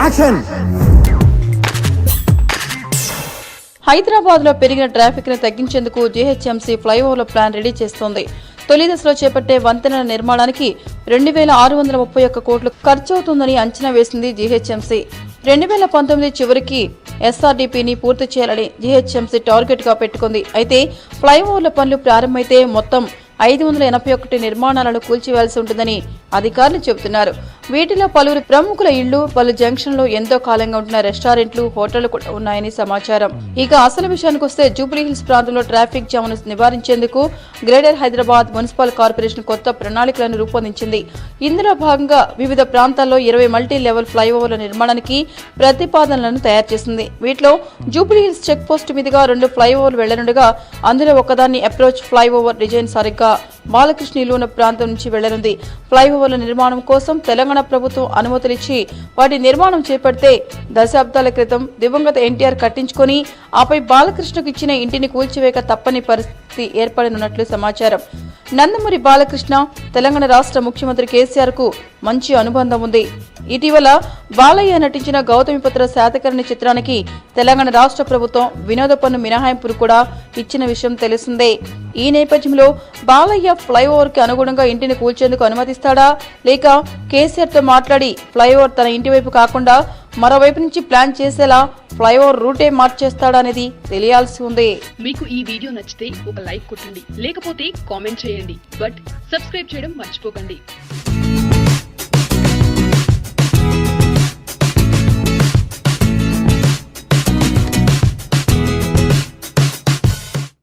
Action. Hyderabad లో పెరిగిన traffic ని తగ్గించేందుకు జీహెచ్ఎంసీ ఫ్లైఓవర్ల ప్లాన్ రెడీ చేస్తోంది. తొలి దశలో చేపట్టే వంతెనల నిర్మాణానికి 2631 కోట్లు ఖర్చవుతుందని అంచనా వేసింది జీహెచ్ఎంసీ. 2019 చివరికి ఎస్ఆర్డీపీని పూర్తి చేయాలని జీహెచ్ఎంసీ టార్గెట్ గా పెట్టుకుంది. అయితే ఫ్లైఓవర్ల పనులు ప్రారంభమైతే మొత్తం 581 నిర్మాణాలను కూల్చివేయాల్సి ఉంటుందని అధికారులు చెబుతున్నారు. వీటిలో పలువురు ప్రముఖుల ఇళ్లు, పలు జంక్షన్లో ఎంతో కాలంగా ఉంటున్న రెస్టారెంట్లు, హోటళ్లు కూడా ఉన్నాయని సమాచారం. ఇక అసలు విషయానికి వస్తే జూబ్లీహిల్స్ ప్రాంతంలో ట్రాఫిక్ జామ్ ను నివారించేందుకు గ్రేటర్ హైదరాబాద్ మున్సిపల్ కార్పొరేషన్ కొత్త ప్రణాళికలను రూపొందించింది. ఇందులో భాగంగా వివిధ ప్రాంతాల్లో 20 మల్టీ లెవెల్ ఫ్లైఓవర్ల నిర్మాణానికి ప్రతిపాదనలను తయారు చేసింది. వీటిలో జూబ్లీహిల్స్ చెక్ పోస్ట్ మీదుగా 2 ఫ్లైఓవర్లు వెళ్లనుండగా అందులో ఒకదాన్ని అప్రోచ్ ఫ్లైఓవర్ డిజైన్ సరిగ్గా బాలకృష్ణ ఇల్లు ఉన్న ప్రాంతం నుంచి వెళ్లనుంది. ఫ్లైఓవర్ల నిర్మాణం కోసం తెలంగాణ ప్రభుత్వం అనుమతులిచ్చి వాటి నిర్మాణం చేపడితే దశాబ్దాల క్రితం దివంగత ఎన్టీఆర్ కట్టించుకొని ఆపై బాలకృష్ణకు ఇచ్చిన ఇంటిని కూల్చివేయక తప్పని పరిస్థితి ఏర్పడనున్నట్లు సమాచారం. నందమూరి బాలకృష్ణ తెలంగాణ రాష్ట్ర ముఖ్యమంత్రి కేసీఆర్ కు మంచి అనుబంధం ఉంది. ఇటీవల బాలయ్య నటించిన గౌతమిపుత్ర శాతకర్ణి చిత్రానికి తెలంగాణ రాష్ట్ర ప్రభుత్వం వినోద పన్ను మినహాయింపును కూడా ఇచ్చిన విషయం తెలిసిందే. ఈ నేపథ్యంలో బాలయ్య ఫ్లైఓవర్ కి అనుగుణంగా ఇంటిని కూల్చేందుకు అనుమతిస్తాడా, లేక కేసీఆర్ తో మాట్లాడి ఫ్లైఓవర్ తన ఇంటి వైపు కాకుండా మరోవైపు నుంచి ప్లాన్ చేసేలా ఫ్లైఓవర్ రూటే మార్చేస్తాడా అనేది తెలియాల్సి ఉంది. మీకు ఈ వీడియో నచ్చితే ఒక లైక్ కొట్టండి, లేకపోతే కామెంట్ చేయండి. బట్ సబ్స్క్రైబ్ చేయడం మర్చిపోకండి.